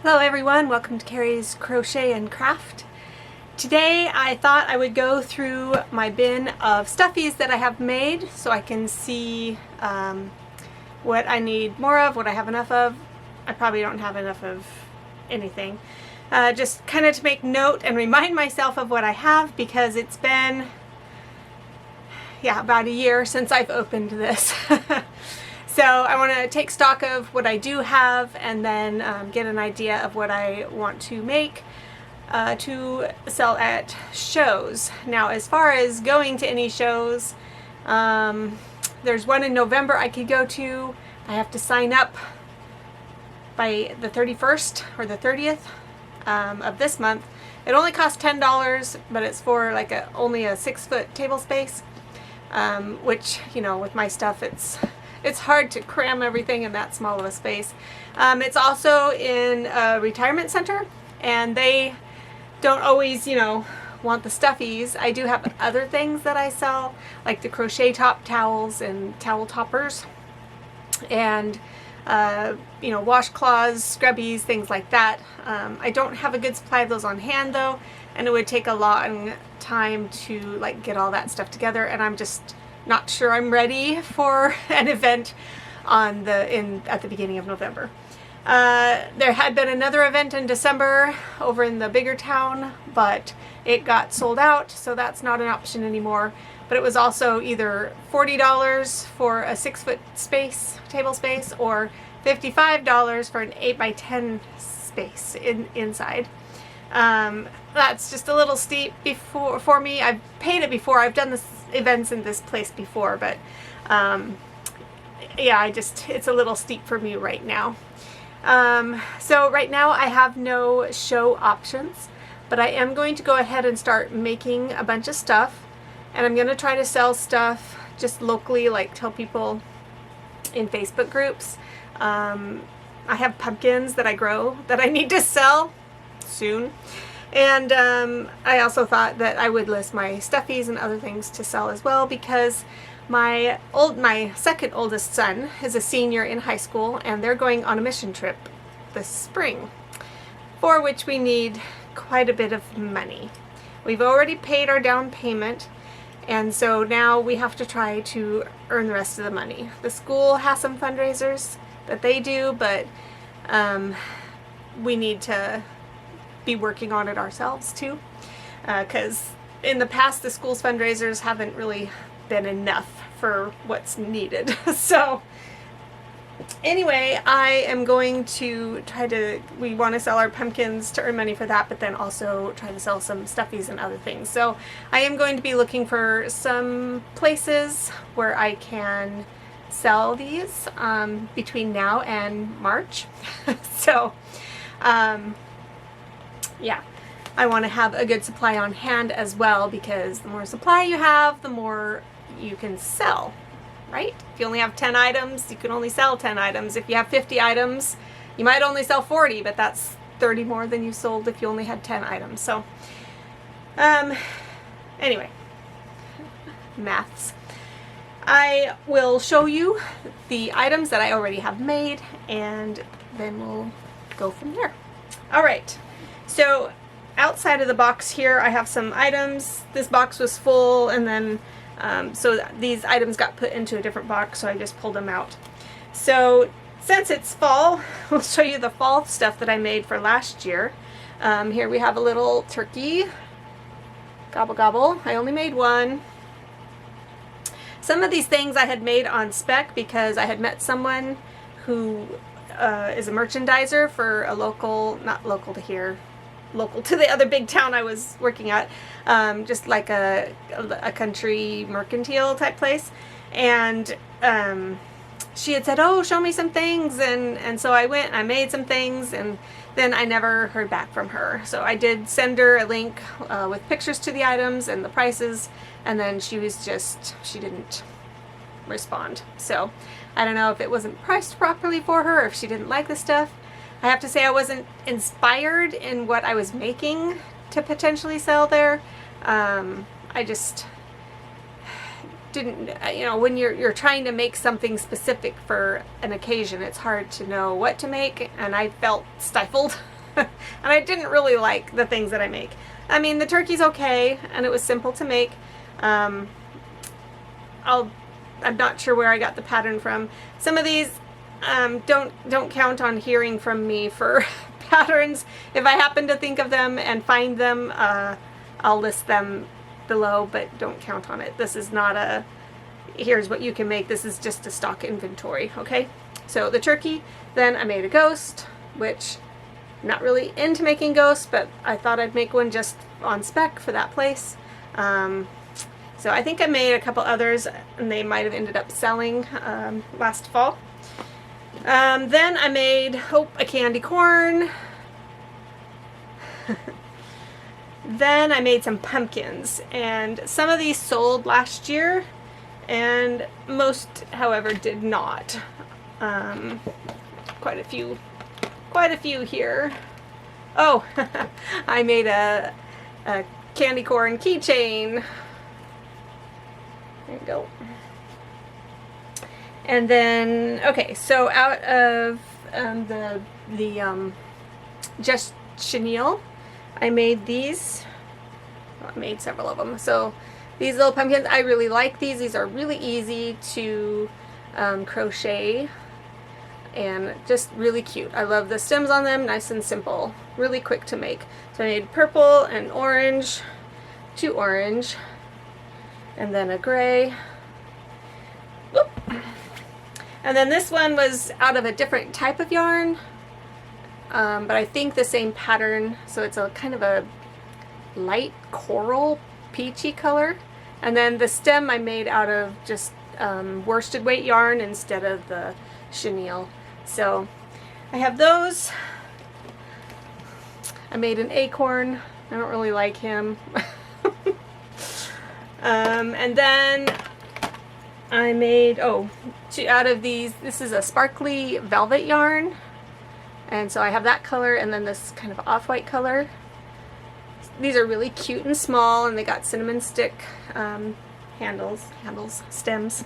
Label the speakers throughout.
Speaker 1: Hello everyone, welcome to Carrie's Crochet and Craft. Today I thought I would go through my bin of stuffies that I have made so I can see what I need more of, what I have enough of. I probably don't have enough of anything. Just kind of to make note and remind myself of what I have, because it's been about a year since I've opened this. So I want to take stock of what I do have and then get an idea of what I want to make to sell at shows. Now, as far as going to any shows, there's one in November I could go to. I have to sign up by the 31st or the 30th of this month. It only costs $10, but it's for like only a 6-foot table space, which, you know, with my stuff, it's hard to cram everything in that small of a space. It's also in a retirement center, and they don't always, you know, want the stuffies. I do have other things that I sell, like the crochet top towels and towel toppers, and you know, washcloths, scrubbies, things like that. I don't have a good supply of those on hand though, and it would take a long time to like get all that stuff together, and I'm just not sure I'm ready for an event at the beginning of November. There had been another event in December over in the bigger town, but it got sold out, so that's not an option anymore. But it was also either $40 for a 6-foot table space, or $55 for an 8x10 space inside. That's just a little steep for me. I've paid it before. I've done events in this place before, but yeah, it's a little steep for me right now. So right now I have no show options, but I am going to go ahead and start making a bunch of stuff, and I'm going to try to sell stuff just locally, like tell people in Facebook groups. I have pumpkins that I grow that I need to sell soon. And I also thought that I would list my stuffies and other things to sell as well, because my second oldest son is a senior in high school, and they're going on a mission trip this spring, for which we need quite a bit of money. We've already paid our down payment, and so now we have to try to earn the rest of the money. The school has some fundraisers that they do, but we need to be working on it ourselves too, because in the past the school's fundraisers haven't really been enough for what's needed. So anyway, I am going to we want to sell our pumpkins to earn money for that, but then also try to sell some stuffies and other things. So I am going to be looking for some places where I can sell these between now and March. So yeah, I want to have a good supply on hand as well, because the more supply you have, the more you can sell, right? If you only have 10 items, you can only sell 10 items. If you have 50 items, you might only sell 40, but that's 30 more than you sold if you only had 10 items. So, anyway, maths. I will show you the items that I already have made, and then we'll go from there. All right. So outside of the box here, I have some items. This box was full, and then so these items got put into a different box, so I just pulled them out. So since it's fall, I'll show you the fall stuff that I made for last year. Here we have a little turkey. Gobble gobble. I only made one. Some of these things I had made on spec because I had met someone who is a merchandiser for a local, not local to here, local to the other big town I was working at, just like a country mercantile type place, and she had said, oh, show me some things, and so I went and I made some things, and then I never heard back from her. So I did send her a link with pictures to the items and the prices, and then she didn't respond. So I don't know if it wasn't priced properly for her, or if she didn't like the stuff. I have to say I wasn't inspired in what I was making to potentially sell there. didn't, you know, when you're trying to make something specific for an occasion, it's hard to know what to make, and I felt stifled. And I didn't really like the things that I make. I mean, the turkey's okay, and it was simple to make. I'm not sure where I got the pattern from. Some of these don't count on hearing from me for patterns. If I happen to think of them and find them, I'll list them below, but don't count on it. This is not a here's what you can make. This is just a stock inventory, okay? So the turkey, then I made a ghost, which I'm not really into making ghosts, but I thought I'd make one just on spec for that place. So I think I made a couple others, and they might have ended up selling last fall. Then I made a candy corn. Then I made some pumpkins, and some of these sold last year, and most, however, did not. Quite a few here. Oh, I made a candy corn keychain. There you go. And then, okay, so out of the just chenille, I made these. Well, I made several of them. So these little pumpkins, I really like these. These are really easy to crochet and just really cute. I love the stems on them, nice and simple, really quick to make. So I made purple and orange, 2 orange, and then a gray. Whoop. And then this one was out of a different type of yarn, but I think the same pattern. So it's a kind of a light coral peachy color. And then the stem I made out of just worsted weight yarn instead of the chenille. So I have those. I made an acorn. I don't really like him. And then I made, out of these, this is a sparkly velvet yarn. And so I have that color and then this kind of off-white color. These are really cute and small, and they got cinnamon stick stems.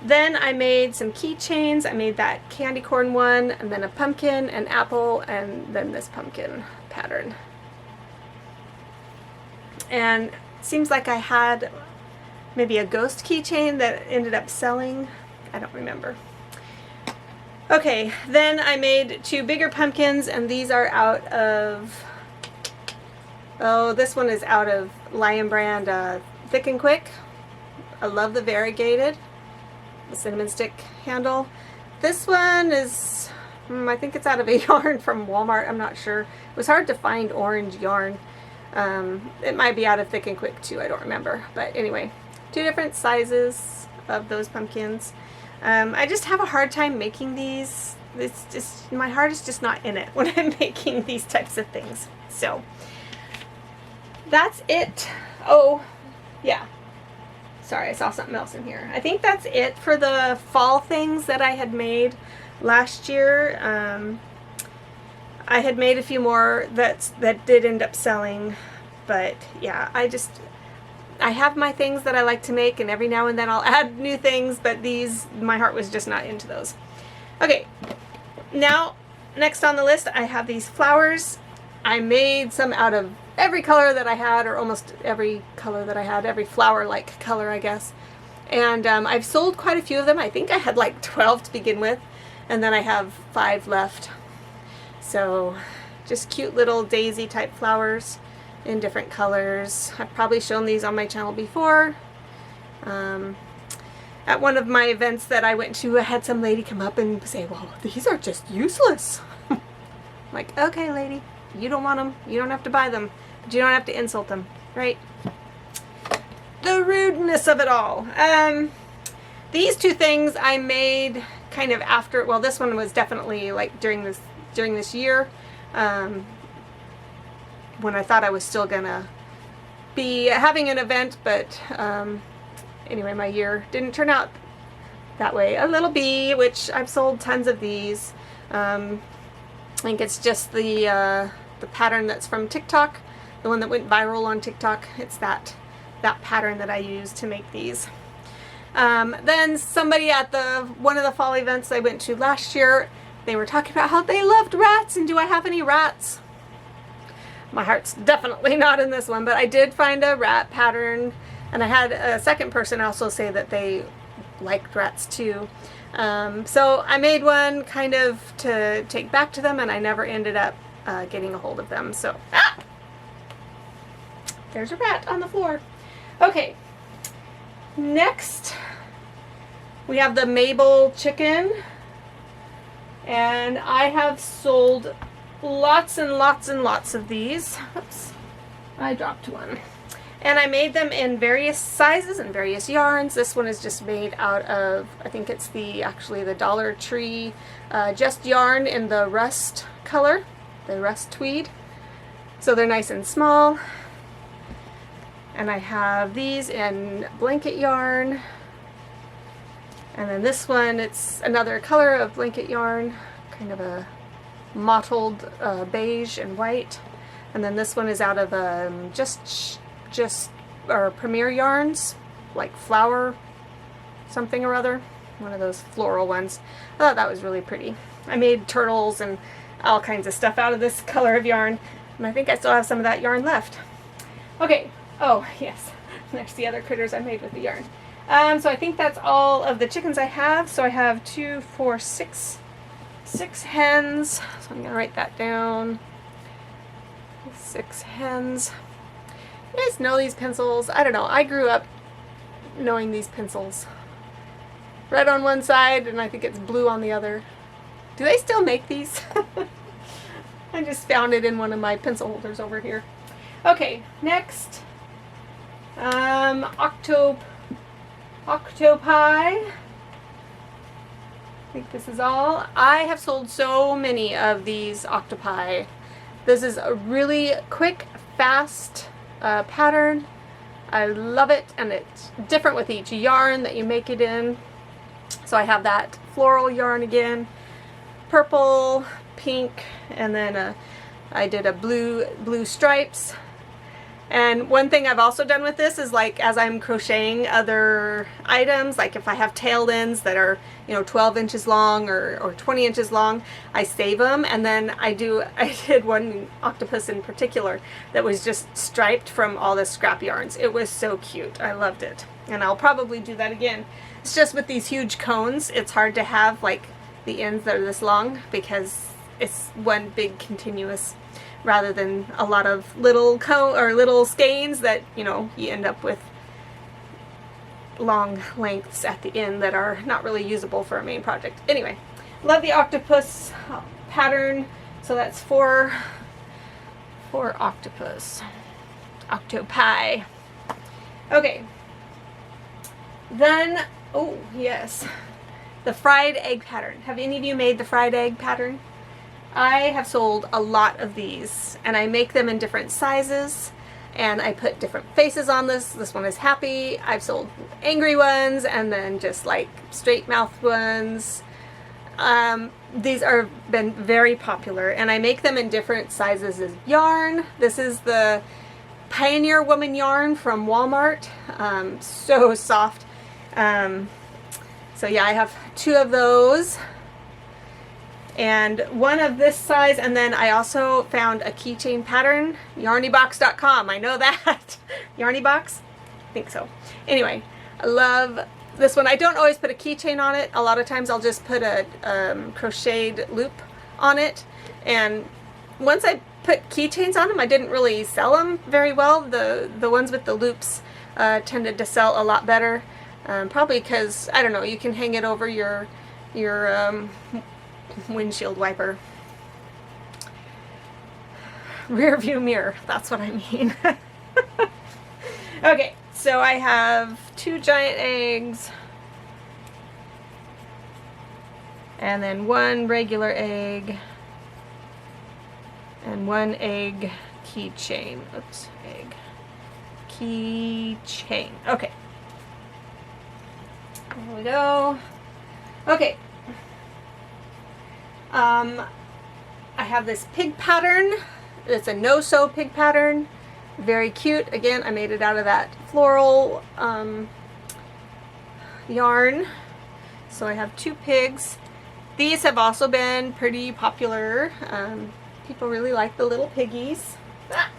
Speaker 1: Then I made some keychains. I made that candy corn one, and then a pumpkin, an apple, and then this pumpkin pattern. And it seems like I had maybe a ghost keychain that ended up selling. I don't remember. Okay, then I made 2 bigger pumpkins, and these are out of, this one is out of Lion Brand Thick and Quick. I love the variegated, the cinnamon stick handle. This one is, I think it's out of a yarn from Walmart, I'm not sure. It was hard to find orange yarn. It might be out of Thick and Quick too, I don't remember. But anyway, 2 different sizes of those pumpkins. I just have a hard time making these. It's just, my heart is just not in it when I'm making these types of things. So that's it. Oh, yeah. Sorry, I saw something else in here. I think that's it for the fall things that I had made last year. I had made a few more that did end up selling, but yeah, I have my things that I like to make, and every now and then I'll add new things, but these, my heart was just not into those. Okay, now next on the list I have these flowers. I made some out of every color that I had, or almost every color that I had, every flower-like color, I guess. And I've sold quite a few of them. I think I had like 12 to begin with, and then I have 5 left. So just cute little daisy type flowers in different colors. I've probably shown these on my channel before. At one of my events that I went to, I had some lady come up and say, well, these are just useless. I'm like, okay, lady, you don't want them, you don't have to buy them, but you don't have to insult them, right? The rudeness of it all. These 2 things I made kind of after, well, this one was definitely like during this year, when I thought I was still gonna be having an event, but anyway, my year didn't turn out that way. A little bee, which I've sold tons of these. I think it's just the pattern that's from TikTok, the one that went viral on TikTok. It's that pattern that I use to make these. Then somebody at one of the fall events I went to last year, they were talking about how they loved rats, and do I have any rats? My heart's definitely not in this one, but I did find a rat pattern, and I had a second person also say that they liked rats too. So I made one kind of to take back to them, and I never ended up getting a hold of them. So, there's a rat on the floor. Okay, next we have the Mabel chicken, and I have sold lots and lots and lots of these. Oops, I dropped one. And I made them in various sizes and various yarns. This one is just made out of, I think it's actually the Dollar Tree just yarn in the rust color, the rust tweed. So they're nice and small. And I have these in blanket yarn. And then this one, it's another color of blanket yarn, kind of a mottled beige and white. And then this one is out of or Premier yarns, like flower something or other, one of those floral ones. I thought that was really pretty. I made turtles and all kinds of stuff out of this color of yarn, and I think I still have some of that yarn left. Okay, oh yes, there's the other critters I made with the yarn. So I think that's all of the chickens I have. So I have 2, 4, 6 hens, so I'm gonna write that down. 6 hens. You guys know these pencils? I don't know. I grew up knowing these pencils. Red on one side, and I think it's blue on the other. Do they still make these? I just found it in one of my pencil holders over here. Okay, next. Octopi. I think this is all. I have sold so many of these octopi. This is a really quick, fast pattern. I love it, and it's different with each yarn that you make it in. So I have that floral yarn again, purple, pink, and then I did a blue stripes. And one thing I've also done with this is, like, as I'm crocheting other items, like if I have tailed ends that are, you know, 12 inches long or 20 inches long, I save them, and then I did one octopus in particular that was just striped from all the scrap yarns. It was so cute. I loved it. And I'll probably do that again. It's just with these huge cones, it's hard to have, like, the ends that are this long because it's one big continuous, rather than a lot of little little skeins that, you know, you end up with long lengths at the end that are not really usable for a main project. Anyway, love the octopus pattern. So that's 4 octopus. Octopi. Okay. Then, oh yes, the fried egg pattern. Have any of you made the fried egg pattern? I have sold a lot of these, and I make them in different sizes, and I put different faces on this. This one is happy. I've sold angry ones, and then just like straight mouthed ones. These are been very popular, and I make them in different sizes of yarn. This is the Pioneer Woman yarn from Walmart. So soft. So yeah, I have 2 of those. And one of this size, and then I also found a keychain pattern, yarnybox.com. I know that. Yarnybox? I think so. Anyway, I love this one. I don't always put a keychain on it. A lot of times I'll just put a crocheted loop on it. And once I put keychains on them, I didn't really sell them very well. The ones with the loops tended to sell a lot better. Probably because, I don't know, you can hang it over your windshield wiper. Rear view mirror, that's what I mean. Okay, so I have 2 giant eggs, and then 1 regular egg, and 1 egg keychain. Oops, egg keychain. Okay, there we go. Okay. I have this pig pattern. It's a no-sew pig pattern. Very cute. Again, I made it out of that floral yarn. So I have 2 pigs. These have also been pretty popular. People really like the little piggies. Ah.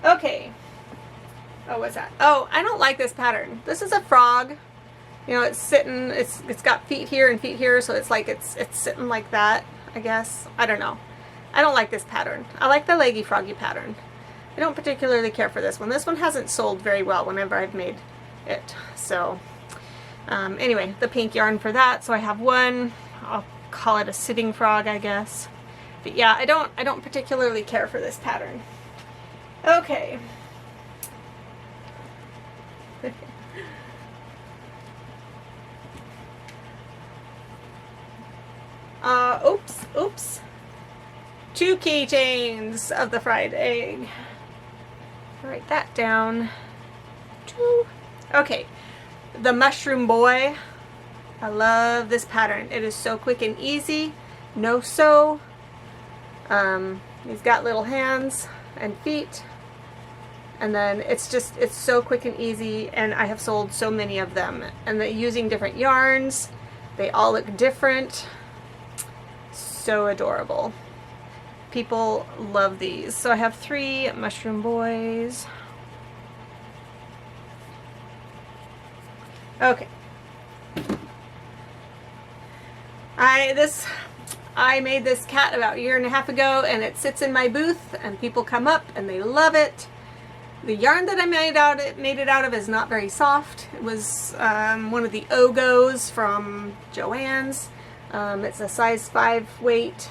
Speaker 1: Okay. Oh, what's that? Oh, I don't like this pattern. This is a frog. You know, it's sitting, it's got feet here and feet here, so it's like it's sitting like that, I guess. I don't know. I don't like this pattern. I like the leggy froggy pattern. I don't particularly care for this one. This one hasn't sold very well whenever I've made it. So, anyway, the pink yarn for that. So I have one. I'll call it a sitting frog, I guess. But yeah, I don't particularly care for this pattern. Okay. Oops. 2 keychains of the fried egg. Write that down. 2. Okay. The mushroom boy. I love this pattern. It is so quick and easy. No sew. He's got little hands and feet. And then it's so quick and easy, and I have sold so many of them. And using different yarns. They all look different. So adorable. People love these. So I have 3 mushroom boys. Okay. I made this cat about 1.5 years ago, and it sits in my booth, and people come up and they love it. The yarn that I made it out of is not very soft. It was one of the Ogos from Joann's. It's a size 5 weight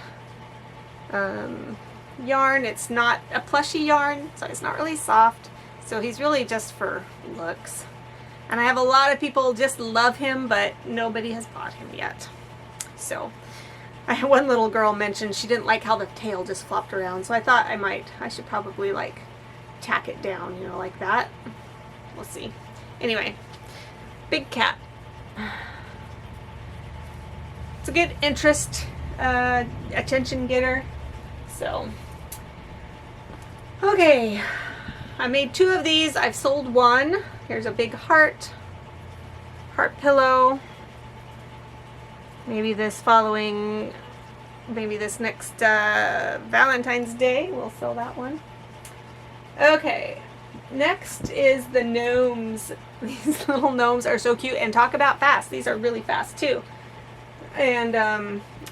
Speaker 1: yarn. It's not a plushy yarn, so it's not really soft. So he's really just for looks. And I have a lot of people just love him, but nobody has bought him yet. So I had one little girl mention she didn't like how the tail just flopped around. So I thought I should probably like tack it down, you know, like that. We'll see. Anyway, big cat. It's a good interest, attention getter. So, okay, I made 2 of these. I've sold 1. Here's a big heart pillow. Maybe this next Valentine's Day we'll sell that one. Okay, next is the gnomes. These little gnomes are so cute, and talk about fast. These are really fast too. And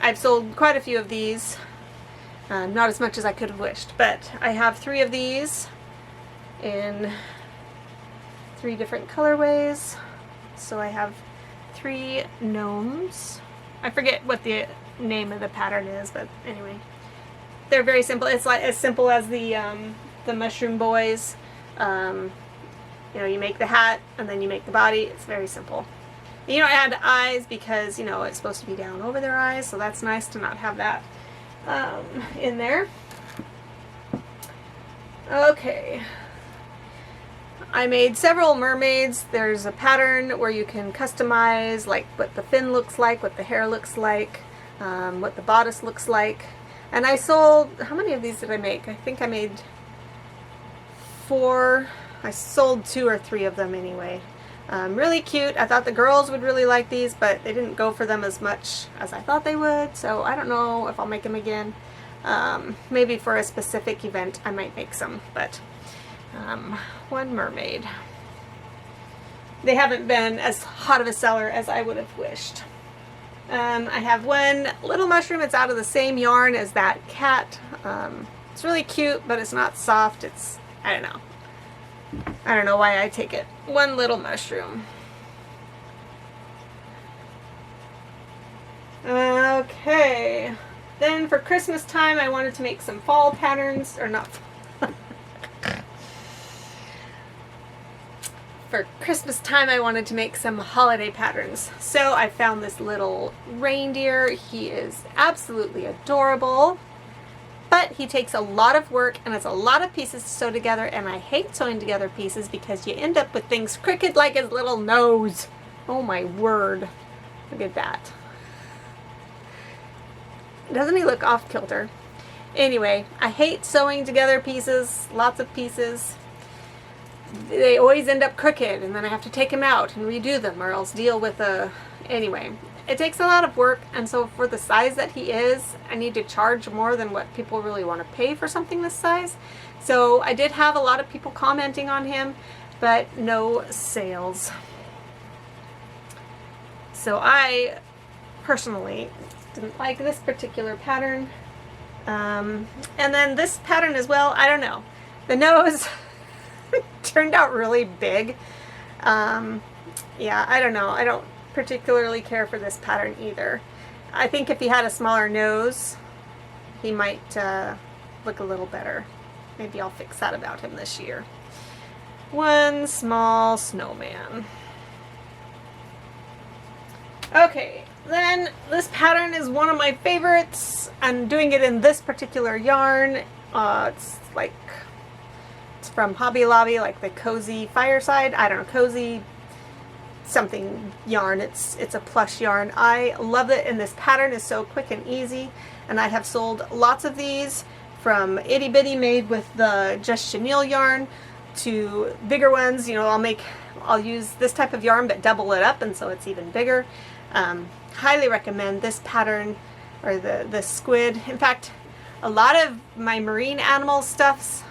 Speaker 1: I've sold quite a few of these. Not as much as I could have wished, but I have 3 of these in 3 different colorways. So I have 3 gnomes. I forget what the name of the pattern is, but anyway, they're very simple. It's like as simple as the mushroom boys. You know, you make the hat and then you make the body. It's very simple. You don't add eyes because, you know, it's supposed to be down over their eyes, so that's nice to not have that in there. Okay. I made several mermaids. There's a pattern where you can customize like what the fin looks like, what the hair looks like, what the bodice looks like. And I sold, how many of these did I make? I think I made 4. I sold 2 or 3 of them anyway. Really cute. I thought the girls would really like these, but they didn't go for them as much as I thought they would, so I don't know if I'll make them again. Maybe for a specific event I might make some, but 1 mermaid. They haven't been as hot of a seller as I would have wished. I have 1 little mushroom. It's out of the same yarn as that cat. It's really cute, but it's not soft. I don't know. I don't know why I take it. 1 little mushroom. Okay. Then for Christmas time, I wanted to make some fall patterns, or not. For Christmas time, I wanted to make some holiday patterns. So I found this little reindeer. He is absolutely adorable. But he takes a lot of work, and it's a lot of pieces to sew together, and I hate sewing together pieces because you end up with things crooked like his little nose. Oh my word. Look at that. Doesn't he look off kilter? Anyway, I hate sewing together pieces, lots of pieces. they always end up crooked, and then I have to take them out and redo them, or else deal with anyway. It takes a lot of work, and so for the size that he is, I need to charge more than what people really want to pay for something this size. So I did have a lot of people commenting on him, but no sales. So I personally didn't like this particular pattern. And then this pattern as well, I don't know. The nose turned out really big. Yeah, I don't know. I don't particularly care for this pattern either. I think if he had a smaller nose, he might look a little better. Maybe I'll fix that about him this year. One small snowman. Okay, then this pattern is one of my favorites. I'm doing it in this particular yarn. It's from Hobby Lobby, like the Cozy Fireside. I don't know, Cozy something yarn. It's a plush yarn. I love it, and this pattern is so quick and easy, and I have sold lots of these, from itty bitty made with the Just Chenille yarn to bigger ones. You know, I'll use this type of yarn but double it up, and so it's even bigger. Highly recommend this pattern, or the squid. In fact, a lot of my marine animal stuffs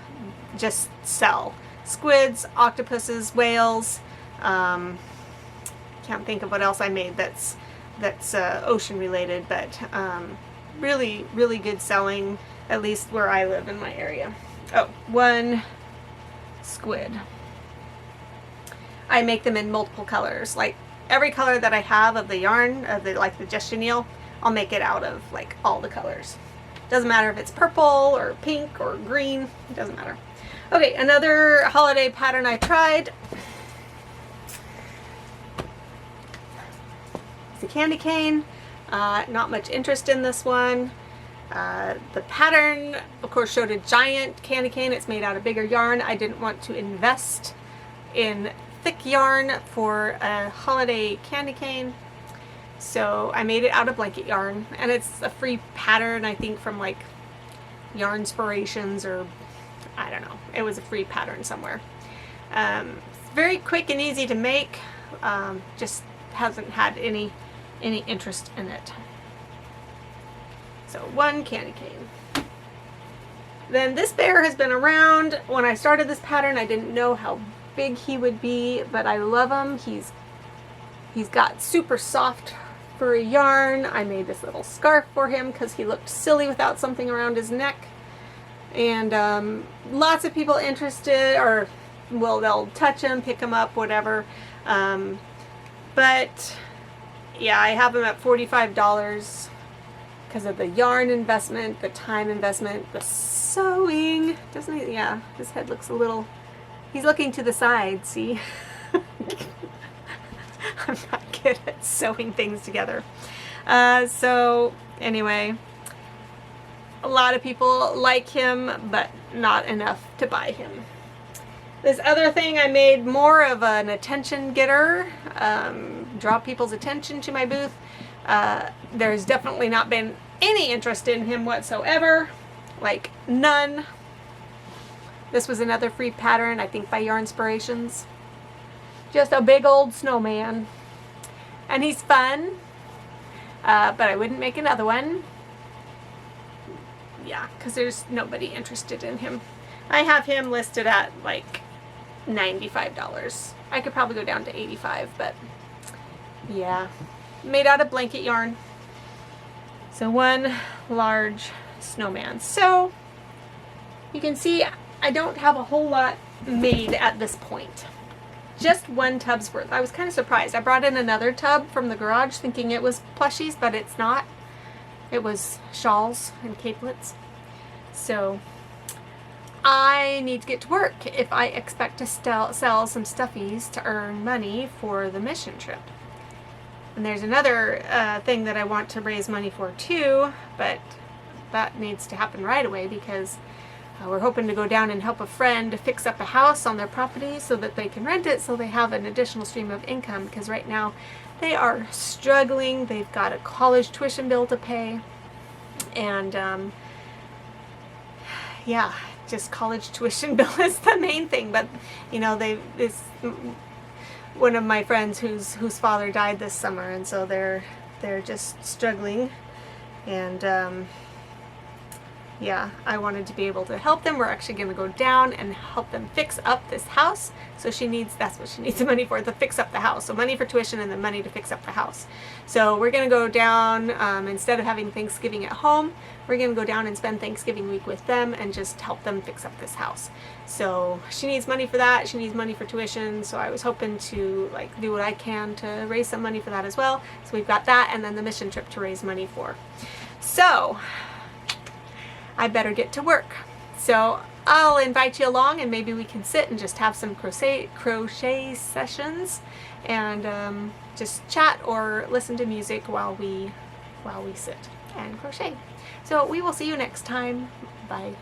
Speaker 1: just sell. Squids, octopuses, whales. Can't think of what else I made that's ocean related, but really, really good selling, at least where I live in my area. Oh, one squid. I make them in multiple colors, like every color that I have of the yarn, like the Just Chenille, I'll make it out of like all the colors. Doesn't matter if it's purple or pink or green, it doesn't matter. Okay, another holiday pattern I tried. It's a candy cane. Not much interest in this one. The pattern, of course, showed a giant candy cane. It's made out of bigger yarn. I didn't want to invest in thick yarn for a holiday candy cane, so I made it out of blanket yarn, and it's a free pattern, I think, from like Yarnspirations, or I don't know. It was a free pattern somewhere. It's very quick and easy to make. Just hasn't had any interest in it. So one candy cane. Then this bear has been around. When I started this pattern, I didn't know how big he would be, but I love him. He's got super soft furry yarn. I made this little scarf for him because he looked silly without something around his neck. And lots of people interested, or well, they'll touch him, pick him up, whatever. But yeah, I have him at $45 because of the yarn investment, the time investment, the sewing. Doesn't he? Yeah, his head looks a little, he's looking to the side, see? I'm not good at sewing things together. So anyway, a lot of people like him, but not enough to buy him. This other thing, I made more of an attention getter, draw people's attention to my booth. There's definitely not been any interest in him whatsoever, like none. This was another free pattern, I think by Yarnspirations. Just a big old snowman. And he's fun, but I wouldn't make another one. Yeah, because there's nobody interested in him. I have him listed at like $95. I could probably go down to $85, but yeah. Made out of blanket yarn. So one large snowman. So you can see I don't have a whole lot made at this point. Just one tub's worth. I was kind of surprised. I brought in another tub from the garage thinking it was plushies, but it's not. It was shawls and capelets. So I need to get to work if I expect to sell some stuffies to earn money for the mission trip. And there's another thing that I want to raise money for too, but that needs to happen right away because we're hoping to go down and help a friend fix up a house on their property so that they can rent it, so they have an additional stream of income, because right now they are struggling. They've got a college tuition bill to pay, and yeah, just college tuition bill is the main thing. But you know, this one of my friends whose father died this summer, and so they're just struggling, and yeah, I wanted to be able to help them. We're actually going to go down and help them fix up this house. So that's what she needs the money for, to fix up the house. So money for tuition and then money to fix up the house. So we're going to go down, instead of having Thanksgiving at home, we're going to go down and spend Thanksgiving week with them and just help them fix up this house. So she needs money for that. She needs money for tuition. So I was hoping to like do what I can to raise some money for that as well. So we've got that, and then the mission trip to raise money for. So I better get to work. So I'll invite you along, and maybe we can sit and just have some crochet sessions, and just chat or listen to music while we sit and crochet. So we will see you next time. Bye.